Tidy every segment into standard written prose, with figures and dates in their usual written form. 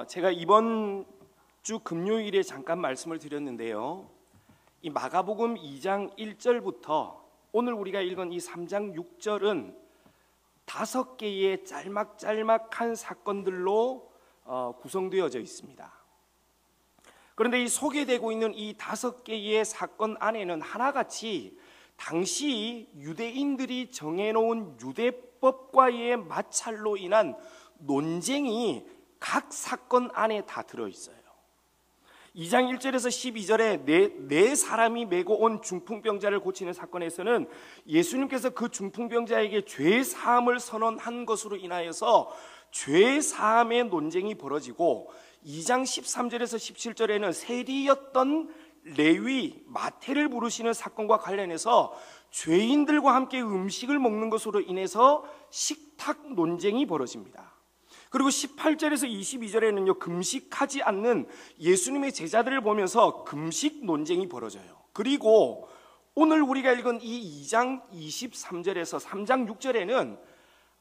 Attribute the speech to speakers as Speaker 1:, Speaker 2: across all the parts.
Speaker 1: 제가 이번 주 금요일에 잠깐 말씀을 드렸는데요. 이 마가복음 2장 1절부터 오늘 우리가 읽은 이 3장 6절은 5개의 짤막짤막한 사건들로 구성되어져 있습니다. 그런데 이 소개되고 있는 이 5개의 사건 안에는 하나같이 당시 유대인들이 정해놓은 유대법과의 마찰로 인한 논쟁이 각 사건 안에 다 들어있어요. 2장 1절에서 12절에 네 사람이 메고 온 중풍병자를 고치는 사건에서는 예수님께서 그 중풍병자에게 죄사함을 선언한 것으로 인하여서 죄사함의 논쟁이 벌어지고, 2장 13절에서 17절에는 세리였던 레위 마태를 부르시는 사건과 관련해서 죄인들과 함께 음식을 먹는 것으로 인해서 식탁 논쟁이 벌어집니다. 그리고 18절에서 22절에는요, 금식하지 않는 예수님의 제자들을 보면서 금식 논쟁이 벌어져요. 그리고 오늘 우리가 읽은 이 2장 23절에서 3장 6절에는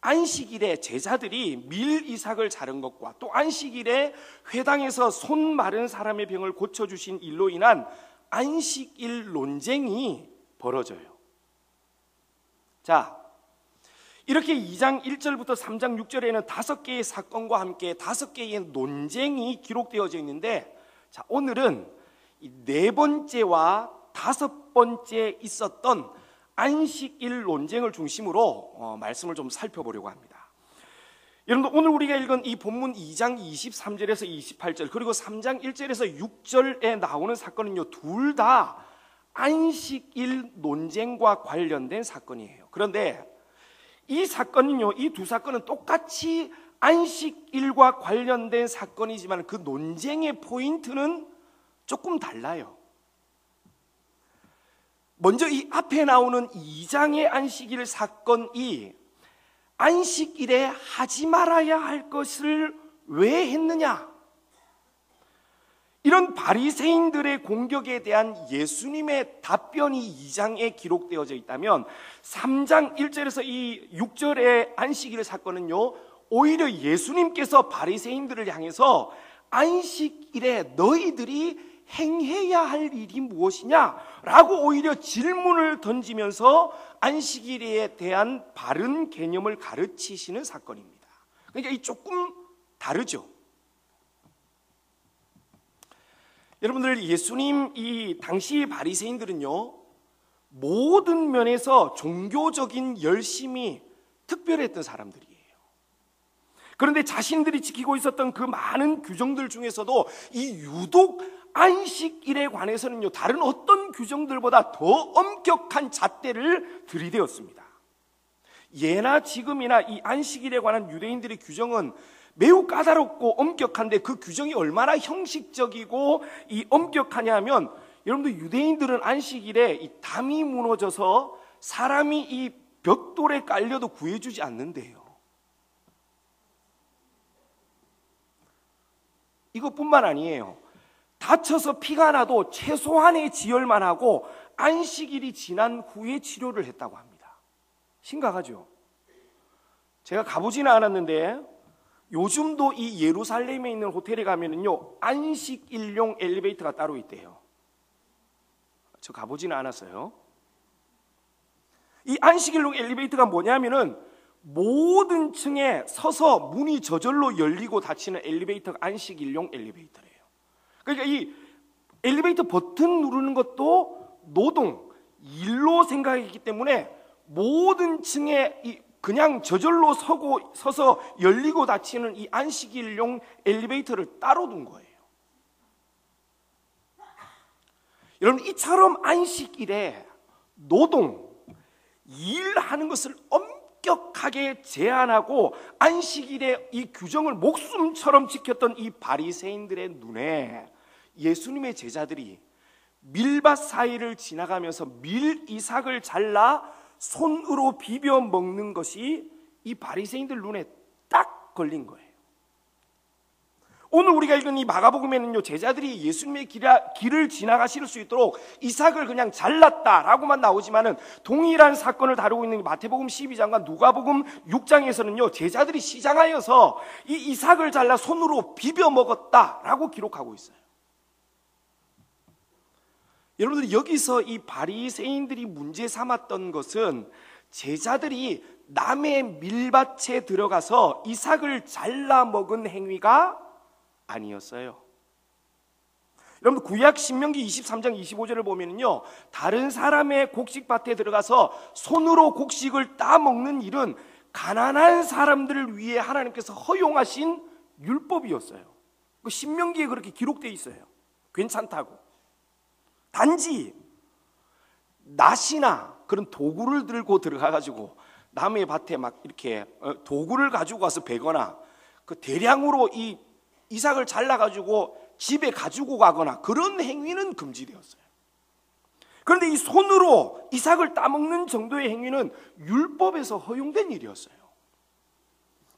Speaker 1: 안식일에 제자들이 밀 이삭을 자른 것과 또 안식일에 회당에서 손 마른 사람의 병을 고쳐주신 일로 인한 안식일 논쟁이 벌어져요. 자, 이렇게 2장 1절부터 3장 6절에는 5개의 사건과 함께 5개의 논쟁이 기록되어져 있는데, 자, 오늘은 이 4번째와 5번째 있었던 안식일 논쟁을 중심으로 말씀을 좀 살펴보려고 합니다. 여러분들, 오늘 우리가 읽은 이 본문 2장 23절에서 28절 그리고 3장 1절에서 6절에 나오는 사건은요, 둘 다 안식일 논쟁과 관련된 사건이에요. 그런데 이 사건은요, 이 두 사건은 똑같이 안식일과 관련된 사건이지만 그 논쟁의 포인트는 조금 달라요. 먼저 이 앞에 나오는 2장의 안식일 사건이 안식일에 하지 말아야 할 것을 왜 했느냐, 이런 바리새인들의 공격에 대한 예수님의 답변이 2장에 기록되어져 있다면 3장 1절에서 이 6절의 안식일 사건은요, 오히려 예수님께서 바리새인들을 향해서 안식일에 너희들이 행해야 할 일이 무엇이냐 라고 오히려 질문을 던지면서 안식일에 대한 바른 개념을 가르치시는 사건입니다. 그러니까 이 조금 다르죠. 여러분들, 예수님 이 당시 바리새인들은요, 모든 면에서 종교적인 열심이 특별했던 사람들이에요. 그런데 자신들이 지키고 있었던 그 많은 규정들 중에서도 이 유독 안식일에 관해서는요, 다른 어떤 규정들보다 더 엄격한 잣대를 들이대었습니다. 예나 지금이나 이 안식일에 관한 유대인들의 규정은 매우 까다롭고 엄격한데, 그 규정이 얼마나 형식적이고 이 엄격하냐 하면, 여러분들, 유대인들은 안식일에 이 담이 무너져서 사람이 이 벽돌에 깔려도 구해주지 않는데요. 이것뿐만 아니에요. 다쳐서 피가 나도 최소한의 지혈만 하고 안식일이 지난 후에 치료를 했다고 합니다. 심각하죠? 제가 가보지는 않았는데 요즘도 이 예루살렘에 있는 호텔에 가면은요, 안식일용 엘리베이터가 따로 있대요. 저 가보지는 않았어요. 이 안식일용 엘리베이터가 뭐냐면은 모든 층에 서서 문이 저절로 열리고 닫히는 엘리베이터가 안식일용 엘리베이터래요. 그러니까 이 엘리베이터 버튼 누르는 것도 노동, 일로 생각했기 때문에 모든 층에 그냥 저절로 서서 열리고 닫히는 이 안식일용 엘리베이터를 따로 둔 거예요. 여러분, 이처럼 안식일에 노동, 일하는 것을 엄격하게 제한하고 안식일의 이 규정을 목숨처럼 지켰던 이 바리새인들의 눈에 예수님의 제자들이 밀밭 사이를 지나가면서 밀 이삭을 잘라 손으로 비벼 먹는 것이 이 바리새인들 눈에 딱 걸린 거예요. 오늘 우리가 읽은 이 마가복음에는요, 제자들이 예수님의 길을 지나가실 수 있도록 이삭을 그냥 잘랐다라고만 나오지만은 동일한 사건을 다루고 있는 마태복음 12장과 누가복음 6장에서는요, 제자들이 시장하여서 이 이삭을 잘라 손으로 비벼 먹었다라고 기록하고 있어요. 여러분들, 여기서 이 바리새인들이 문제 삼았던 것은 제자들이 남의 밀밭에 들어가서 이삭을 잘라 먹은 행위가 아니었어요. 여러분, 구약 신명기 23장 25절을 보면요, 다른 사람의 곡식밭에 들어가서 손으로 곡식을 따먹는 일은 가난한 사람들을 위해 하나님께서 허용하신 율법이었어요. 신명기에 그렇게 기록되어 있어요. 괜찮다고. 단지 낫이나 그런 도구를 들고 들어가가지고 남의 밭에 막 이렇게 도구를 가지고 가서 베거나 그 대량으로 이 이삭을 잘라가지고 집에 가지고 가거나 그런 행위는 금지되었어요. 그런데 이 손으로 이삭을 따먹는 정도의 행위는 율법에서 허용된 일이었어요.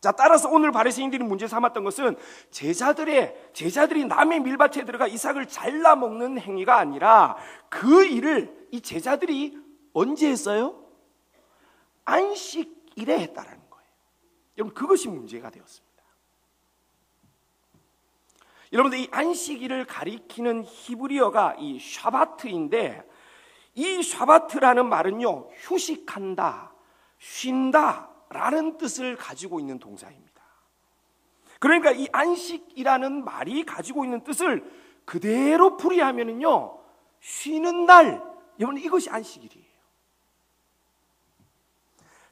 Speaker 1: 자, 따라서 오늘 바리새인들이 문제 삼았던 것은 제자들이 남의 밀밭에 들어가 이삭을 잘라 먹는 행위가 아니라 그 일을 이 제자들이 언제 했어요? 안식일에 했다라는 거예요. 여러분, 그것이 문제가 되었습니다. 여러분들, 이 안식일을 가리키는 히브리어가 이 샤바트인데, 이 샤바트라는 말은요, 휴식한다, 쉰다 라는 뜻을 가지고 있는 동사입니다. 그러니까 이 안식이라는 말이 가지고 있는 뜻을 그대로 풀이하면은요, 쉬는 날, 여러분, 이것이 안식일이에요.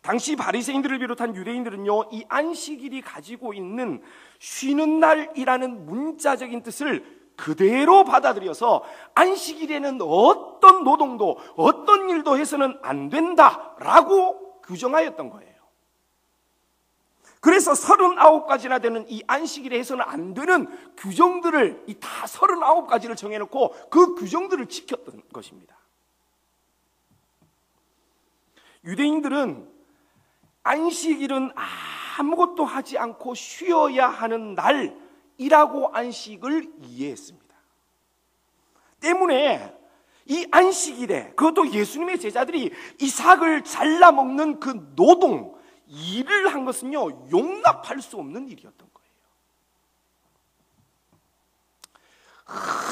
Speaker 1: 당시 바리새인들을 비롯한 유대인들은요, 이 안식일이 가지고 있는 쉬는 날이라는 문자적인 뜻을 그대로 받아들여서 안식일에는 어떤 노동도 어떤 일도 해서는 안 된다라고 규정하였던 거예요. 그래서 39가지나 되는 이 안식일에 해서는 안 되는 규정들을 이 다 39가지를 정해놓고 그 규정들을 지켰던 것입니다. 유대인들은 안식일은 아무것도 하지 않고 쉬어야 하는 날이라고 안식을 이해했습니다. 때문에 이 안식일에, 그것도 예수님의 제자들이 이삭을 잘라 먹는 그 노동, 일을 한 것은요, 용납할 수 없는 일이었던 거예요.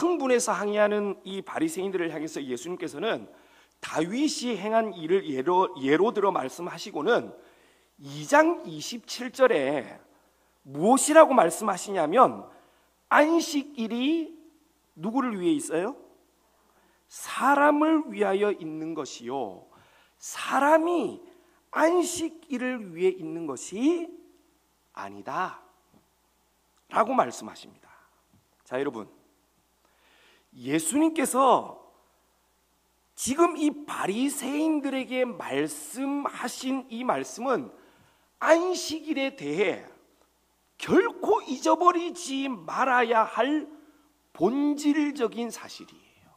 Speaker 1: 흥분해서 항의하는 이 바리새인들을 향해서 예수님께서는 다윗이 행한 일을 예로 들어 말씀하시고는 2장 27절에 무엇이라고 말씀하시냐면, 안식일이 누구를 위해 있어요? 사람을 위하여 있는 것이요, 사람이 안식일을 위해 있는 것이 아니다 라고 말씀하십니다. 자, 여러분, 예수님께서 지금 이 바리새인들에게 말씀하신 이 말씀은 안식일에 대해 결코 잊어버리지 말아야 할 본질적인 사실이에요.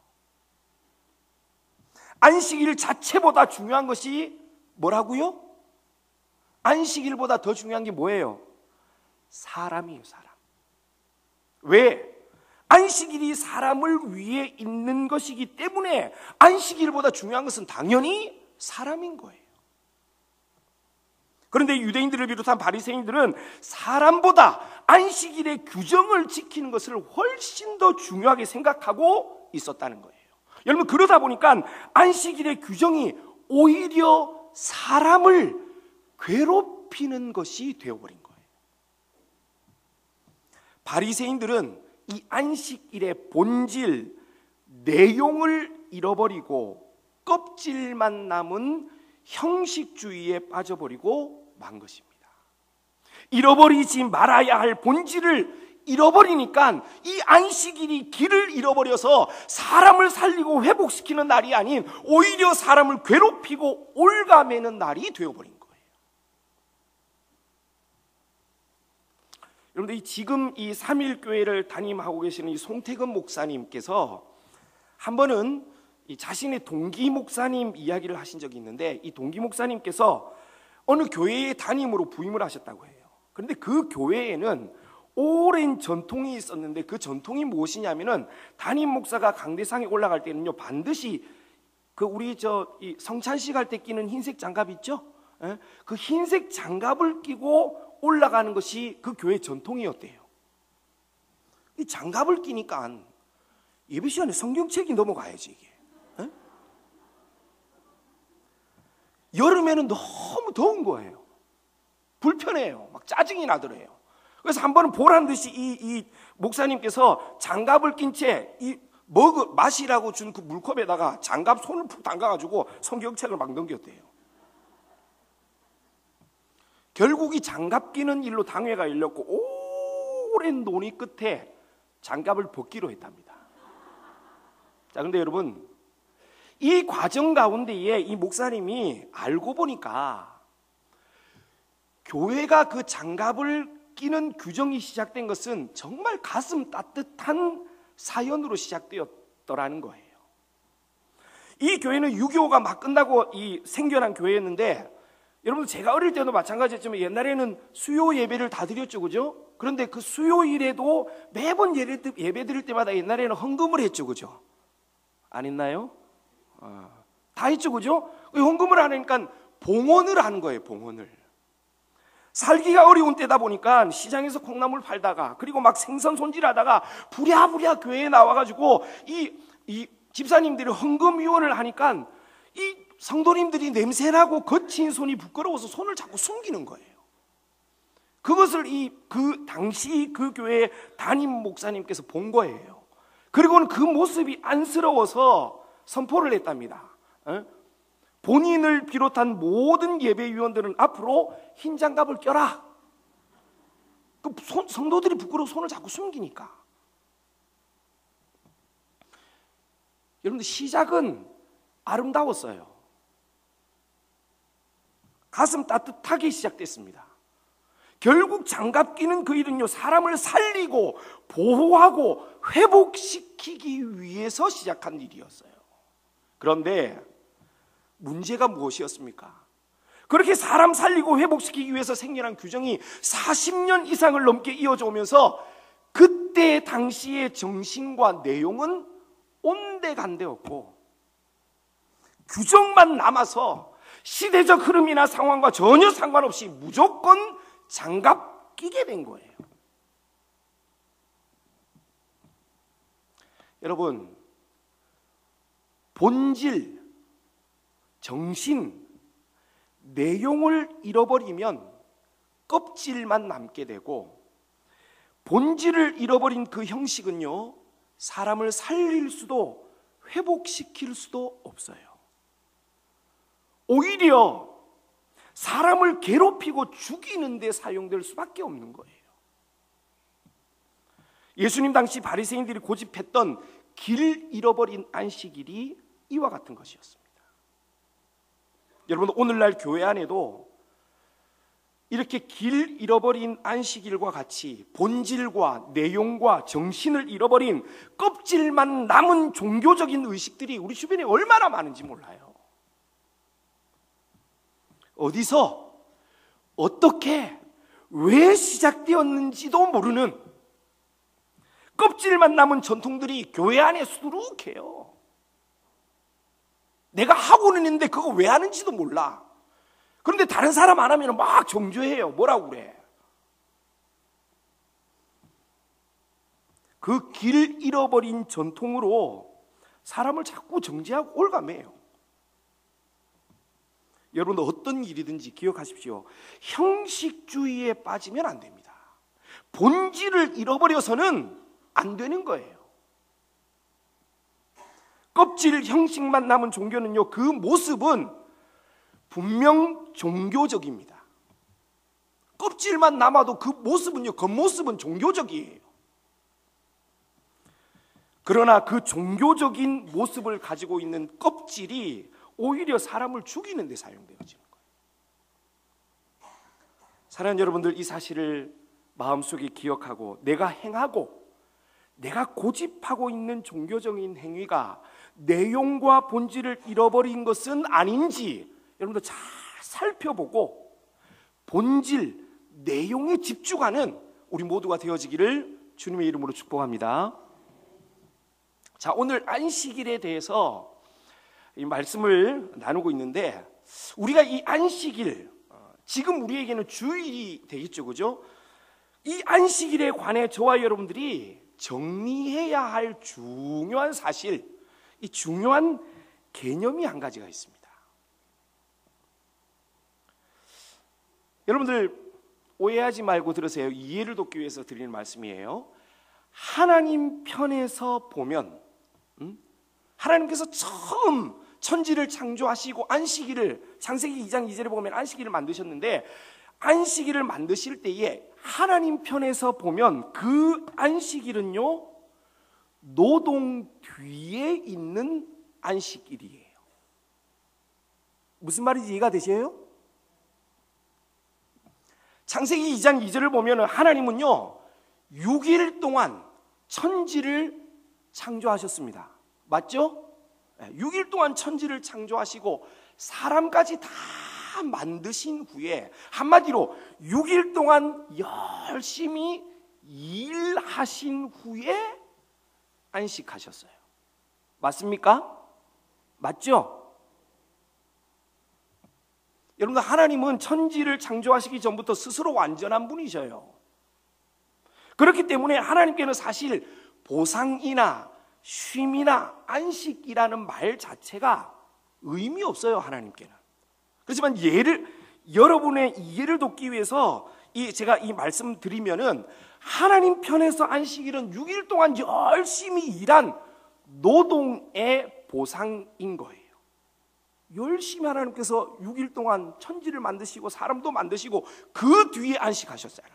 Speaker 1: 안식일 자체보다 중요한 것이 뭐라고요? 안식일보다 더 중요한 게 뭐예요? 사람이에요, 사람. 왜? 안식일이 사람을 위해 있는 것이기 때문에 안식일보다 중요한 것은 당연히 사람인 거예요. 그런데 유대인들을 비롯한 바리새인들은 사람보다 안식일의 규정을 지키는 것을 훨씬 더 중요하게 생각하고 있었다는 거예요. 여러분, 그러다 보니까 안식일의 규정이 오히려 사람을 괴롭히는 것이 되어버린 거예요. 바리새인들은 이 안식일의 본질, 내용을 잃어버리고 껍질만 남은 형식주의에 빠져버리고 만 것입니다. 잃어버리지 말아야 할 본질을 잃어버리니까 이 안식일이 길을 잃어버려서 사람을 살리고 회복시키는 날이 아닌 오히려 사람을 괴롭히고 올가매는 날이 되어버린 거예요. 여러분들, 지금 이 3일교회를 담임하고 계시는 이 송태근 목사님께서 한 번은 이 자신의 동기 목사님 이야기를 하신 적이 있는데, 이 동기 목사님께서 어느 교회의 담임으로 부임을 하셨다고 해요. 그런데 그 교회에는 오랜 전통이 있었는데 그 전통이 무엇이냐면은 담임 목사가 강대상에 올라갈 때는요 반드시 그 우리 이 성찬식 할 때 끼는 흰색 장갑 있죠? 예? 그 흰색 장갑을 끼고 올라가는 것이 그 교회 전통이었대요. 이 장갑을 끼니까 예배 시간에 성경책이 넘어가야지 이게. 예? 여름에는 너무 더운 거예요. 불편해요. 막 짜증이 나더래요. 그래서 한 번은 보란 듯이 이 목사님께서 장갑을 낀 채 마시라고 준 그 물컵에다가 장갑 손을 푹 담가가지고 성경책을 막 넘겼대요. 결국 이 장갑 끼는 일로 당회가 열렸고 오랜 논의 끝에 장갑을 벗기로 했답니다. 자, 근데 여러분, 이 과정 가운데에 이 목사님이 알고 보니까 교회가 그 장갑을 끼는 규정이 시작된 것은 정말 가슴 따뜻한 사연으로 시작되었더라는 거예요. 이 교회는 6.25가 막 끝나고 생겨난 교회였는데, 여러분 제가 어릴 때도 마찬가지였지만 옛날에는 수요 예배를 다 드렸죠, 그죠? 그런데 그 수요일에도 매번 예배 드릴 때마다 옛날에는 헌금을 했죠, 그죠? 안 했나요? 다 했죠, 그죠? 헌금을 하니까 봉헌을 하는 거예요, 봉헌을. 살기가 어려운 때다 보니까 시장에서 콩나물 팔다가 그리고 막 생선 손질하다가 부랴부랴 교회에 나와가지고 이 집사님들이 헌금 위원을 하니까 이 성도님들이 냄새나고 거친 손이 부끄러워서 손을 자꾸 숨기는 거예요. 그것을 그 당시 그 교회의 담임 목사님께서 본 거예요. 그리고는 그 모습이 안쓰러워서 선포를 했답니다. 본인을 비롯한 모든 예배위원들은 앞으로 흰 장갑을 껴라. 성도들이 부끄러워 손을 자꾸 숨기니까. 여러분들 시작은 아름다웠어요. 가슴 따뜻하게 시작됐습니다. 결국 장갑 끼는 그 일은요 사람을 살리고 보호하고 회복시키기 위해서 시작한 일이었어요. 그런데 문제가 무엇이었습니까? 그렇게 사람 살리고 회복시키기 위해서 생겨난 규정이 40년 이상을 넘게 이어져 오면서 그때 당시의 정신과 내용은 온데간데없고 규정만 남아서 시대적 흐름이나 상황과 전혀 상관없이 무조건 장갑 끼게 된 거예요. 여러분, 본질, 정신, 내용을 잃어버리면 껍질만 남게 되고 본질을 잃어버린 그 형식은요 사람을 살릴 수도 회복시킬 수도 없어요. 오히려 사람을 괴롭히고 죽이는 데 사용될 수밖에 없는 거예요. 예수님 당시 바리새인들이 고집했던 길 잃어버린 안식일이 이와 같은 것이었습니다. 여러분, 오늘날 교회 안에도 이렇게 길 잃어버린 안식일과 같이 본질과 내용과 정신을 잃어버린 껍질만 남은 종교적인 의식들이 우리 주변에 얼마나 많은지 몰라요. 어디서 어떻게 왜 시작되었는지도 모르는 껍질만 남은 전통들이 교회 안에 수두룩해요. 내가 하고는 있는데 그거 왜 하는지도 몰라. 그런데 다른 사람 안 하면 막 정죄해요. 뭐라고 그래. 그 길 잃어버린 전통으로 사람을 자꾸 정죄하고 올가매요. 여러분, 어떤 일이든지 기억하십시오. 형식주의에 빠지면 안 됩니다. 본질을 잃어버려서는 안 되는 거예요. 껍질 형식만 남은 종교는요, 그 모습은 분명 종교적입니다. 껍질만 남아도 그 모습은요, 겉모습은 종교적이에요. 그러나 그 종교적인 모습을 가지고 있는 껍질이 오히려 사람을 죽이는 데 사용되어지는 거예요. 사랑하는 여러분들, 이 사실을 마음속에 기억하고 내가 행하고 내가 고집하고 있는 종교적인 행위가 내용과 본질을 잃어버린 것은 아닌지 여러분들 잘 살펴보고 본질, 내용에 집중하는 우리 모두가 되어지기를 주님의 이름으로 축복합니다. 자, 오늘 안식일에 대해서 이 말씀을 나누고 있는데, 우리가 이 안식일, 지금 우리에게는 주일이 되겠죠, 그죠? 이 안식일에 관해 저와 여러분들이 정리해야 할 중요한 사실, 이 중요한 개념이 한 가지가 있습니다. 여러분들 오해하지 말고 들으세요. 이해를 돕기 위해서 드리는 말씀이에요. 하나님 편에서 보면 하나님께서 처음 천지를 창조하시고 안식일을, 창세기 2장 2절에 보면 안식일을 만드셨는데, 안식일을 만드실 때에 하나님 편에서 보면 그 안식일은요, 노동 뒤에 있는 안식일이에요. 무슨 말인지 이해가 되세요? 창세기 2장 2절을 보면 하나님은요 6일 동안 천지를 창조하셨습니다. 맞죠? 6일 동안 천지를 창조하시고 사람까지 다 만드신 후에, 한마디로 6일 동안 열심히 일하신 후에 안식하셨어요. 맞습니까? 맞죠? 여러분들, 하나님은 천지를 창조하시기 전부터 스스로 완전한 분이셔요. 그렇기 때문에 하나님께는 사실 보상이나 쉼이나 안식이라는 말 자체가 의미 없어요, 하나님께는. 그렇지만 여러분의 이해를 돕기 위해서 제가 이 말씀 드리면은, 하나님 편에서 안식일은 6일 동안 열심히 일한 노동의 보상인 거예요. 열심히 하나님께서 6일 동안 천지를 만드시고 사람도 만드시고 그 뒤에 안식하셨잖아요.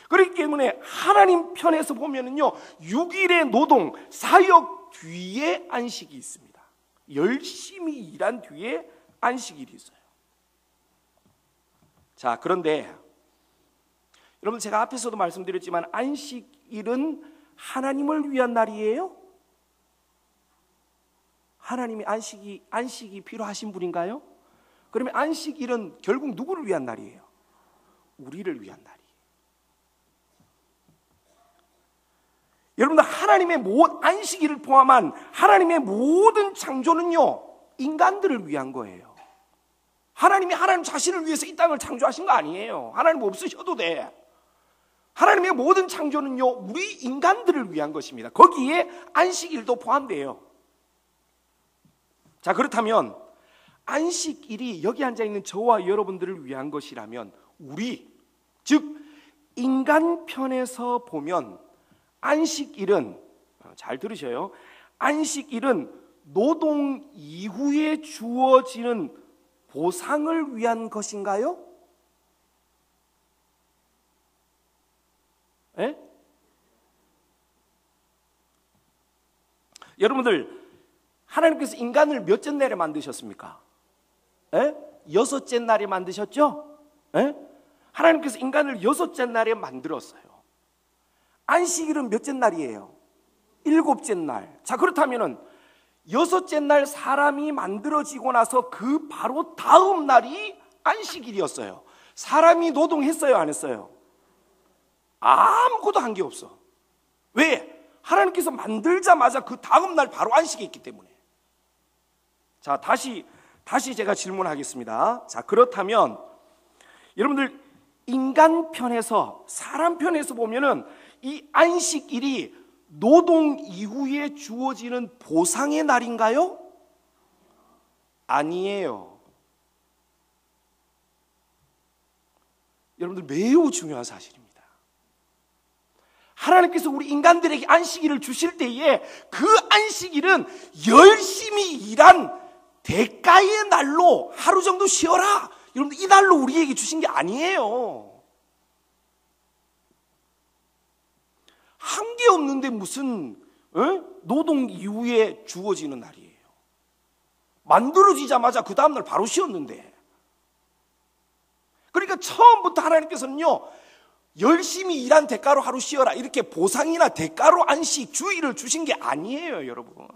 Speaker 1: 그렇기 때문에 하나님 편에서 보면은요 6일의 노동, 사역 뒤에 안식이 있습니다. 열심히 일한 뒤에 안식일이 있어요. 자, 그런데 여러분, 제가 앞에서도 말씀드렸지만 안식일은 하나님을 위한 날이에요? 하나님이 안식이 필요하신 분인가요? 그러면 안식일은 결국 누구를 위한 날이에요? 우리를 위한 날이에요. 여러분들, 하나님의 안식일을 포함한 하나님의 모든 창조는요 인간들을 위한 거예요. 하나님 자신을 위해서 이 땅을 창조하신 거 아니에요. 하나님 없으셔도 돼. 하나님의 모든 창조는요 우리 인간들을 위한 것입니다. 거기에 안식일도 포함돼요. 자, 그렇다면 안식일이 여기 앉아있는 저와 여러분들을 위한 것이라면, 즉 인간 편에서 보면 안식일은, 잘 들으셔요, 안식일은 노동 이후에 주어지는 보상을 위한 것인가요? 예? 여러분들, 하나님께서 인간을 몇째 날에 만드셨습니까? 예? 6째 날에 만드셨죠? 예? 하나님께서 인간을 6째 날에 만들었어요. 안식일은 몇째 날이에요? 7째 날. 자, 그렇다면은 6째 날 사람이 만들어지고 나서 그 바로 다음 날이 안식일이었어요. 사람이 노동했어요, 안 했어요? 아무것도 한 게 없어. 왜? 하나님께서 만들자마자 그 다음 날 바로 안식이 있기 때문에. 자, 다시 제가 질문하겠습니다. 자, 그렇다면 여러분들, 인간 편에서, 사람 편에서 보면은 이 안식일이 노동 이후에 주어지는 보상의 날인가요? 아니에요. 여러분들, 매우 중요한 사실입니다. 하나님께서 우리 인간들에게 안식일을 주실 때에 그 안식일은 열심히 일한 대가의 날로 하루 정도 쉬어라, 여러분들, 이 날로 우리에게 주신 게 아니에요. 한 게 없는데 무슨 노동 이후에 주어지는 날이에요. 만들어지자마자 그 다음날 바로 쉬었는데. 그러니까 처음부터 하나님께서는요 열심히 일한 대가로 하루 쉬어라, 이렇게 보상이나 대가로 안식, 주일을 주신 게 아니에요. 여러분,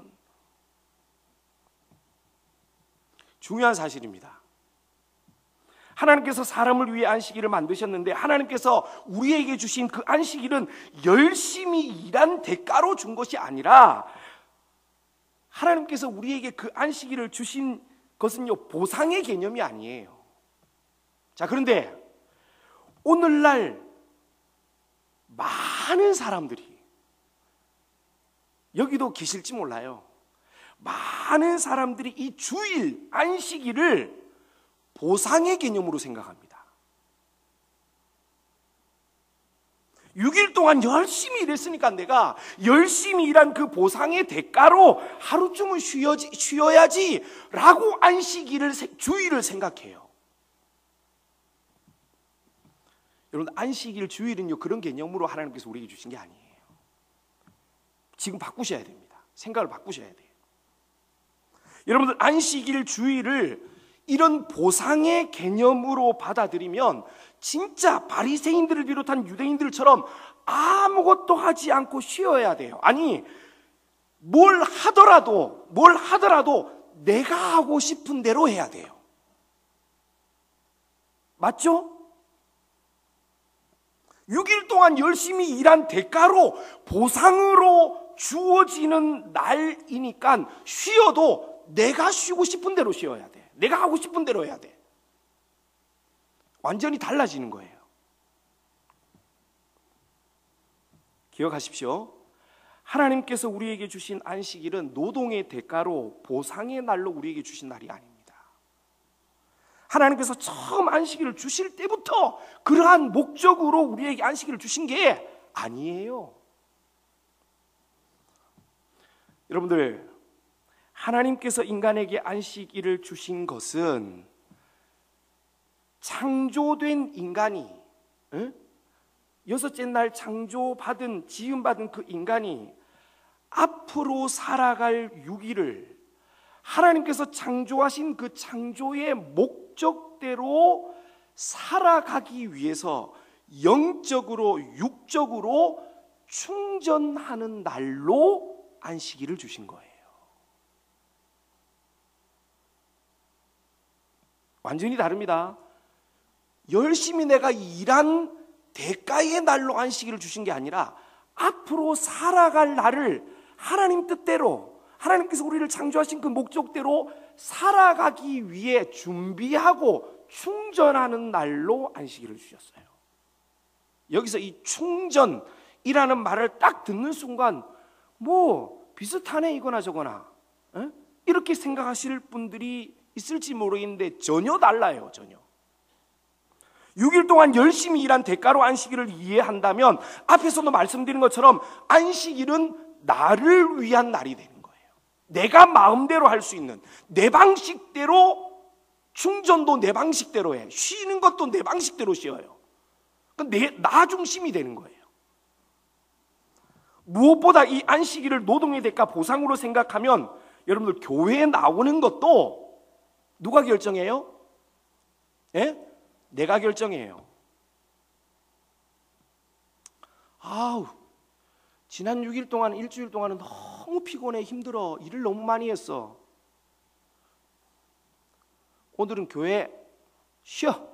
Speaker 1: 중요한 사실입니다. 하나님께서 사람을 위해 안식일을 만드셨는데 하나님께서 우리에게 주신 그 안식일은 열심히 일한 대가로 준 것이 아니라 하나님께서 우리에게 그 안식일을 주신 것은요, 보상의 개념이 아니에요. 자, 그런데 오늘날 많은 사람들이, 여기도 계실지 몰라요, 많은 사람들이 이 주일 안식일을 보상의 개념으로 생각합니다. 6일 동안 열심히 일했으니까 내가 열심히 일한 그 보상의 대가로 하루쯤은 쉬어야지 라고 안식일을, 주일을 생각해요. 여러분, 안식일, 주일은요, 그런 개념으로 하나님께서 우리에게 주신 게 아니에요. 지금 바꾸셔야 됩니다. 생각을 바꾸셔야 돼요. 여러분들, 안식일, 주일을 이런 보상의 개념으로 받아들이면 진짜 바리새인들을 비롯한 유대인들처럼 아무것도 하지 않고 쉬어야 돼요. 아니, 뭘 하더라도 내가 하고 싶은 대로 해야 돼요. 맞죠? 6일 동안 열심히 일한 대가로 보상으로 주어지는 날이니까 쉬어도 내가 쉬고 싶은 대로 쉬어야 돼. 내가 하고 싶은 대로 해야 돼. 완전히 달라지는 거예요. 기억하십시오. 하나님께서 우리에게 주신 안식일은 노동의 대가로 보상의 날로 우리에게 주신 날이 아닙니다. 하나님께서 처음 안식일을 주실 때부터 그러한 목적으로 우리에게 안식일을 주신 게 아니에요. 여러분들, 하나님께서 인간에게 안식일을 주신 것은 창조된 인간이, 여섯째 날 창조받은, 지음받은 그 인간이 앞으로 살아갈 6일을 하나님께서 창조하신 그 창조의 목적대로 살아가기 위해서 영적으로, 육적으로 충전하는 날로 안식일을 주신 거예요. 완전히 다릅니다. 열심히 내가 일한 대가의 날로 안식일을 주신 게 아니라 앞으로 살아갈 날을 하나님 뜻대로, 하나님께서 우리를 창조하신 그 목적대로 살아가기 위해 준비하고 충전하는 날로 안식일을 주셨어요. 여기서 이 충전이라는 말을 딱 듣는 순간 뭐 비슷하네 이거나 저거나 이렇게 생각하실 분들이 있을지 모르겠는데 전혀 달라요. 전혀. 6일 동안 열심히 일한 대가로 안식일을 이해한다면 앞에서도 말씀드린 것처럼 안식일은 나를 위한 날이 되는 거예요. 내가 마음대로 할 수 있는, 내 방식대로, 충전도 내 방식대로 해, 쉬는 것도 내 방식대로 쉬어요. 나 중심이 되는 거예요. 무엇보다 이 안식일을 노동의 대가, 보상으로 생각하면 여러분들 교회에 나오는 것도 누가 결정해요? 예? 내가 결정해요. 아우, 지난 6일 동안, 일주일 동안은 너무 피곤해, 힘들어, 일을 너무 많이 했어. 오늘은 교회 쉬어.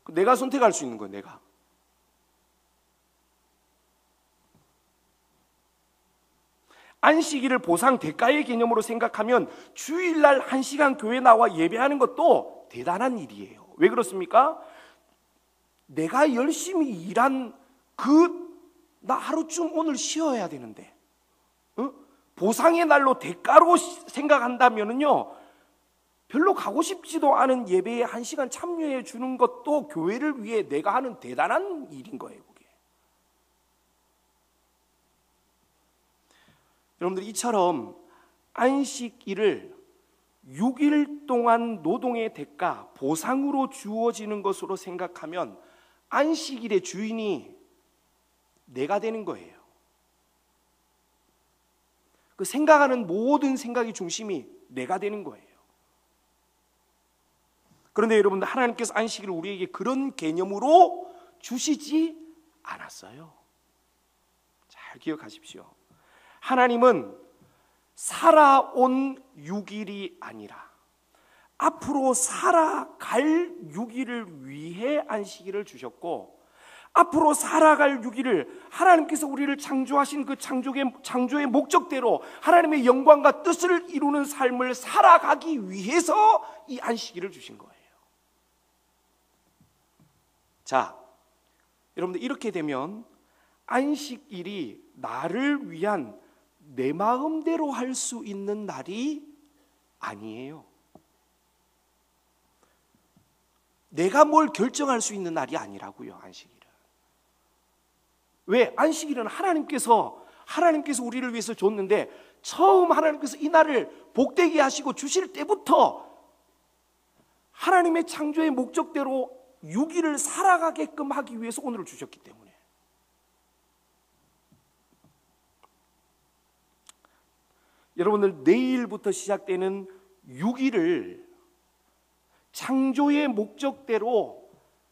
Speaker 1: 내가 선택할 수 있는 거예요. 내가. 안식일을 보상 대가의 개념으로 생각하면 주일날 1시간 교회 나와 예배하는 것도 대단한 일이에요. 왜 그렇습니까? 내가 열심히 일한 나 하루쯤 오늘 쉬어야 되는데, 보상의 날로 대가로 생각한다면요, 별로 가고 싶지도 않은 예배에 1시간 참여해 주는 것도 교회를 위해 내가 하는 대단한 일인 거예요. 그게. 여러분들, 이처럼 안식일을 6일 동안 노동의 대가, 보상으로 주어지는 것으로 생각하면 안식일의 주인이 내가 되는 거예요. 그 생각하는 모든 생각의 중심이 내가 되는 거예요. 그런데 여러분들, 하나님께서 안식일을 우리에게 그런 개념으로 주시지 않았어요. 잘 기억하십시오. 하나님은 살아온 6일이 아니라 앞으로 살아갈 유기를 위해 안식일을 주셨고, 앞으로 살아갈 유기를 하나님께서 우리를 창조하신 그 창조의 목적대로 하나님의 영광과 뜻을 이루는 삶을 살아가기 위해서 이 안식일을 주신 거예요. 자, 여러분들, 이렇게 되면 안식일이 나를 위한 내 마음대로 할 수 있는 날이 아니에요. 내가 뭘 결정할 수 있는 날이 아니라고요, 안식일은. 왜? 안식일은 하나님께서 우리를 위해서 줬는데, 처음 하나님께서 이 날을 복되게 하시고 주실 때부터 하나님의 창조의 목적대로 유기를 살아가게끔 하기 위해서 오늘을 주셨기 때문에. 여러분들, 내일부터 시작되는 유기를 창조의 목적대로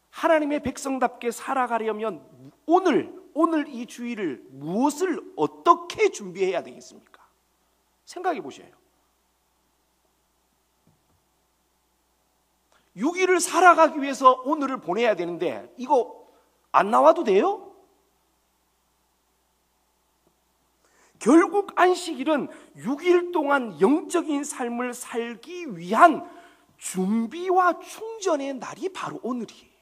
Speaker 1: 하나님의 백성답게 살아가려면 오늘 이 주일을 무엇을 어떻게 준비해야 되겠습니까? 생각해 보셔요. 6일을 살아가기 위해서 오늘을 보내야 되는데 이거 안 나와도 돼요? 결국 안식일은 6일 동안 영적인 삶을 살기 위한 준비와 충전의 날이 바로 오늘이에요.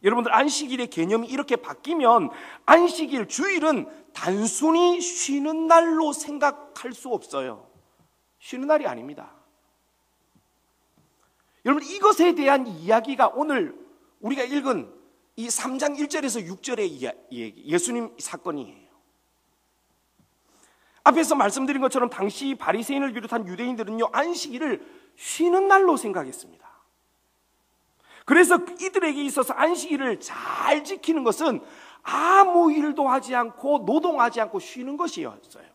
Speaker 1: 여러분들, 안식일의 개념이 이렇게 바뀌면 안식일, 주일은 단순히 쉬는 날로 생각할 수 없어요. 쉬는 날이 아닙니다. 여러분, 이것에 대한 이야기가 오늘 우리가 읽은 이 3장 1절에서 6절의 예수님 사건이에요. 앞에서 말씀드린 것처럼 당시 바리새인을 비롯한 유대인들은요, 안식일을 쉬는 날로 생각했습니다. 그래서 이들에게 있어서 안식일을 잘 지키는 것은 아무 일도 하지 않고 노동하지 않고 쉬는 것이었어요.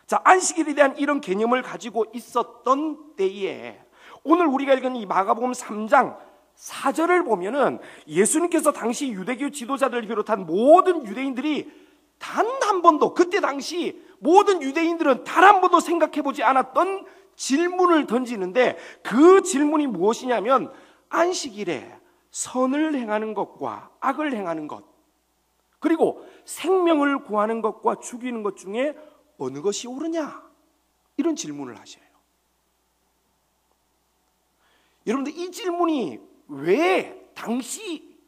Speaker 1: 자, 안식일에 대한 이런 개념을 가지고 있었던 때에 오늘 우리가 읽은 이 마가복음 3장 4절을 보면은 예수님께서 당시 유대교 지도자들을 비롯한 모든 유대인들이 단 한 번도, 그때 당시 모든 유대인들은 단 한 번도 생각해 보지 않았던 질문을 던지는데, 그 질문이 무엇이냐면 안식일에 선을 행하는 것과 악을 행하는 것, 그리고 생명을 구하는 것과 죽이는 것 중에 어느 것이 옳으냐, 이런 질문을 하셔요. 여러분들, 이 질문이 왜 당시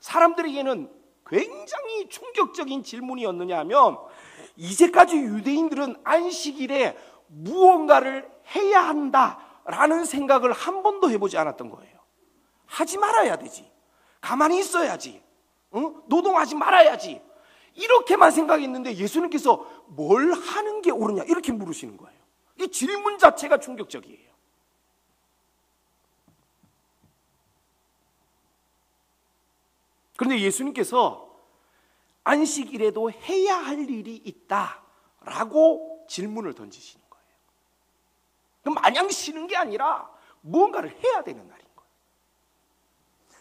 Speaker 1: 사람들에게는 굉장히 충격적인 질문이었느냐 하면, 이제까지 유대인들은 안식일에 무언가를 해야 한다라는 생각을 한 번도 해보지 않았던 거예요. 하지 말아야 되지, 가만히 있어야지, 노동하지 말아야지, 이렇게만 생각했는데 예수님께서 뭘 하는 게 옳으냐 이렇게 물으시는 거예요. 이 질문 자체가 충격적이에요. 그런데 예수님께서 안식일에도 해야 할 일이 있다라고 질문을 던지시는 거예요. 그럼 마냥 쉬는 게 아니라 무언가를 해야 되는 날인 거예요.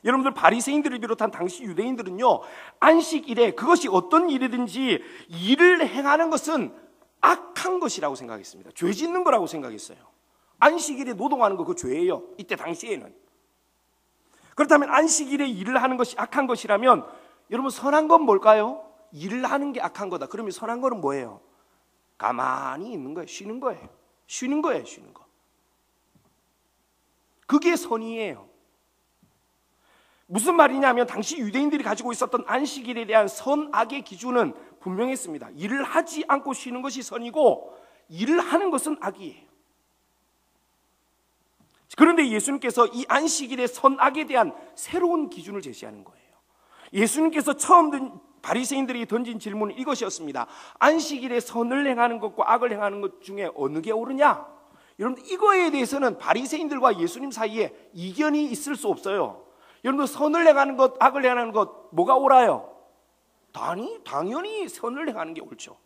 Speaker 1: 여러분들, 바리새인들을 비롯한 당시 유대인들은요, 안식일에 그것이 어떤 일이든지 일을 행하는 것은 악한 것이라고 생각했습니다. 죄 짓는 거라고 생각했어요. 안식일에 노동하는 거 그거 죄예요, 이때 당시에는. 그렇다면 안식일에 일을 하는 것이 악한 것이라면, 여러분, 선한 건 뭘까요? 일을 하는 게 악한 거다. 그러면 선한 거는 뭐예요? 가만히 있는 거예요. 쉬는 거예요. 쉬는 거예요. 쉬는 거. 그게 선이에요. 무슨 말이냐면, 당시 유대인들이 가지고 있었던 안식일에 대한 선악의 기준은 분명했습니다. 일을 하지 않고 쉬는 것이 선이고 일을 하는 것은 악이에요. 그런데 예수님께서 이 안식일의 선악에 대한 새로운 기준을 제시하는 거예요. 예수님께서 처음 바리새인들이 던진 질문은 이것이었습니다. 안식일에 선을 행하는 것과 악을 행하는 것 중에 어느 게 옳으냐? 여러분, 이거에 대해서는 바리새인들과 예수님 사이에 이견이 있을 수 없어요. 여러분, 선을 행하는 것, 악을 행하는 것, 뭐가 옳아요? 당연히 선을 행하는 게 옳죠.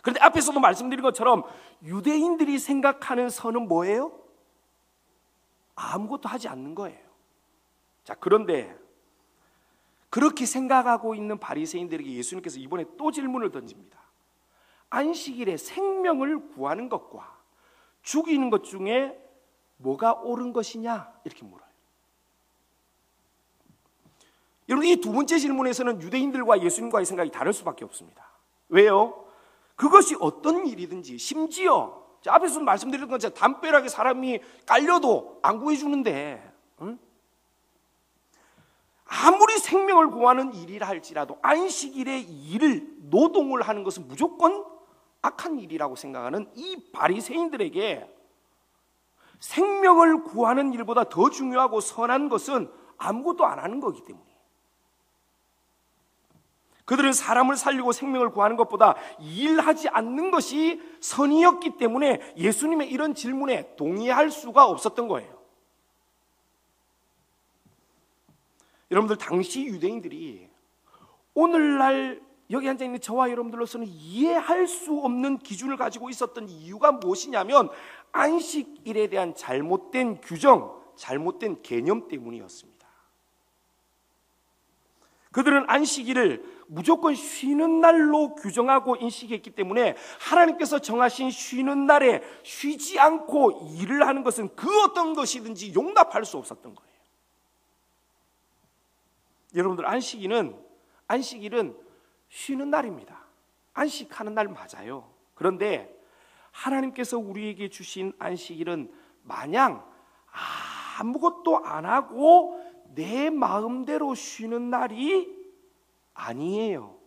Speaker 1: 그런데 앞에서도 말씀드린 것처럼 유대인들이 생각하는 선은 뭐예요? 아무것도 하지 않는 거예요. 자, 그런데 그렇게 생각하고 있는 바리새인들에게 예수님께서 이번에 또 질문을 던집니다. 안식일에 생명을 구하는 것과 죽이는 것 중에 뭐가 옳은 것이냐 이렇게 물어요. 여러분, 이 두 번째 질문에서는 유대인들과 예수님과의 생각이 다를 수밖에 없습니다. 왜요? 그것이 어떤 일이든지, 심지어 앞에서 말씀드린 것처럼 담벼락에 사람이 깔려도 안 구해주는데, 아무리 생명을 구하는 일이라 할지라도 안식일에 일을, 노동을 하는 것은 무조건 악한 일이라고 생각하는 이 바리새인들에게 생명을 구하는 일보다 더 중요하고 선한 것은 아무것도 안 하는 거기 때문에, 그들은 사람을 살리고 생명을 구하는 것보다 일하지 않는 것이 선이었기 때문에 예수님의 이런 질문에 동의할 수가 없었던 거예요. 여러분들, 당시 유대인들이 오늘날 여기 앉아있는 저와 여러분들로서는 이해할 수 없는 기준을 가지고 있었던 이유가 무엇이냐면 안식일에 대한 잘못된 규정, 잘못된 개념 때문이었습니다. 그들은 안식일을 무조건 쉬는 날로 규정하고 인식했기 때문에 하나님께서 정하신 쉬는 날에 쉬지 않고 일을 하는 것은 그 어떤 것이든지 용납할 수 없었던 거예요. 여러분들, 안식일은 쉬는 날입니다. 안식하는 날 맞아요. 그런데 하나님께서 우리에게 주신 안식일은 마냥 아무것도 안 하고 내 마음대로 쉬는 날이 아니에요.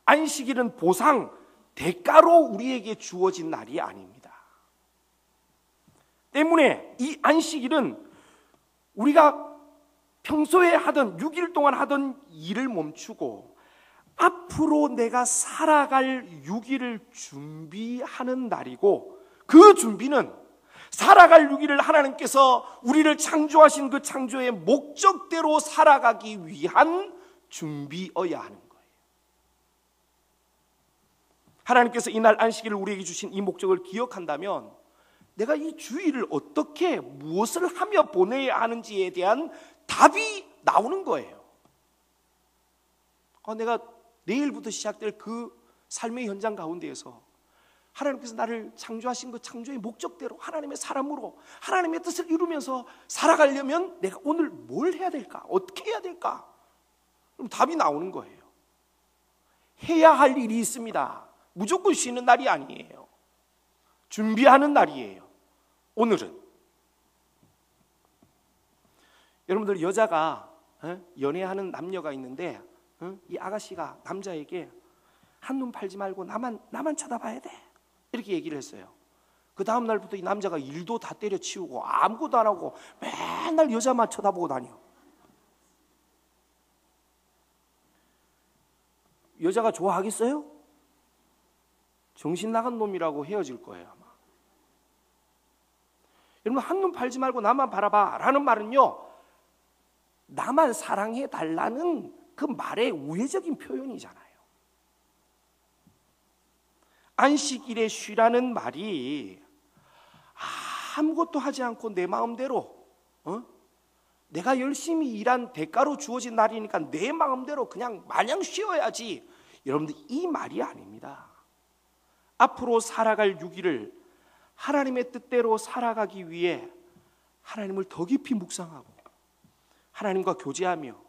Speaker 1: 안식일은 보상, 대가로 우리에게 주어진 날이 아닙니다. 때문에 이 안식일은 우리가 평소에 하던 6일 동안 하던 일을 멈추고 앞으로 내가 살아갈 6일을 준비하는 날이고, 그 준비는 살아갈 6일을 하나님께서 우리를 창조하신 그 창조의 목적대로 살아가기 위한 준비여야 하는 거예요. 하나님께서 이날 안식일을 우리에게 주신 이 목적을 기억한다면 내가 이 주일을 어떻게, 무엇을 하며 보내야 하는지에 대한 답이 나오는 거예요. 내가 내일부터 시작될 그 삶의 현장 가운데에서 하나님께서 나를 창조하신 그 창조의 목적대로 하나님의 사람으로 하나님의 뜻을 이루면서 살아가려면 내가 오늘 뭘 해야 될까? 어떻게 해야 될까? 그럼 답이 나오는 거예요. 해야 할 일이 있습니다. 무조건 쉬는 날이 아니에요. 준비하는 날이에요. 오늘은 여러분들, 여자가 연애하는 남녀가 있는데 이 아가씨가 남자에게 한눈 팔지 말고 나만 쳐다봐야 돼, 이렇게 얘기를 했어요. 그 다음 날부터 이 남자가 일도 다 때려치우고 아무것도 안 하고 맨날 여자만 쳐다보고 다녀. 여자가 좋아하겠어요? 정신 나간 놈이라고 헤어질 거예요, 아마. 여러분, 한눈 팔지 말고 나만 바라봐 라는 말은요, 나만 사랑해 달라는 그 말의 우회적인 표현이잖아요. 안식일에 쉬라는 말이 아무것도 하지 않고 내 마음대로, 내가 열심히 일한 대가로 주어진 날이니까 내 마음대로 그냥 마냥 쉬어야지, 여러분들, 이 말이 아닙니다. 앞으로 살아갈 6일을 하나님의 뜻대로 살아가기 위해 하나님을 더 깊이 묵상하고 하나님과 교제하며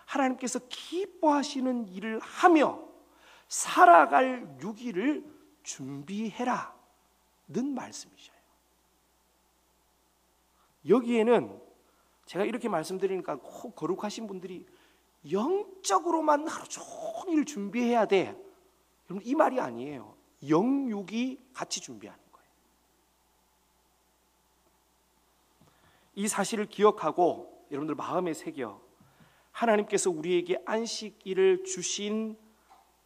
Speaker 1: 하나님께서 기뻐하시는 일을 하며 살아갈 6일을 준비해라는 말씀이셔요. 여기에는 제가 이렇게 말씀드리니까 거룩하신 분들이 영적으로만 하루 종일 준비해야 돼, 여러분, 이 말이 아니에요. 영육이 같이 준비하는 거예요. 이 사실을 기억하고 여러분들 마음에 새겨 하나님께서 우리에게 안식일을 주신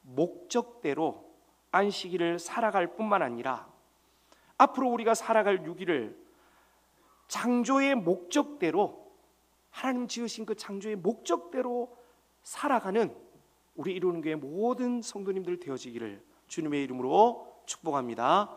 Speaker 1: 목적대로 안식일을 살아갈 뿐만 아니라 앞으로 우리가 살아갈 6일을 창조의 목적대로, 하나님 지으신 그 창조의 목적대로 살아가는 우리 이루는 교회 모든 성도님들 되어지기를 주님의 이름으로 축복합니다.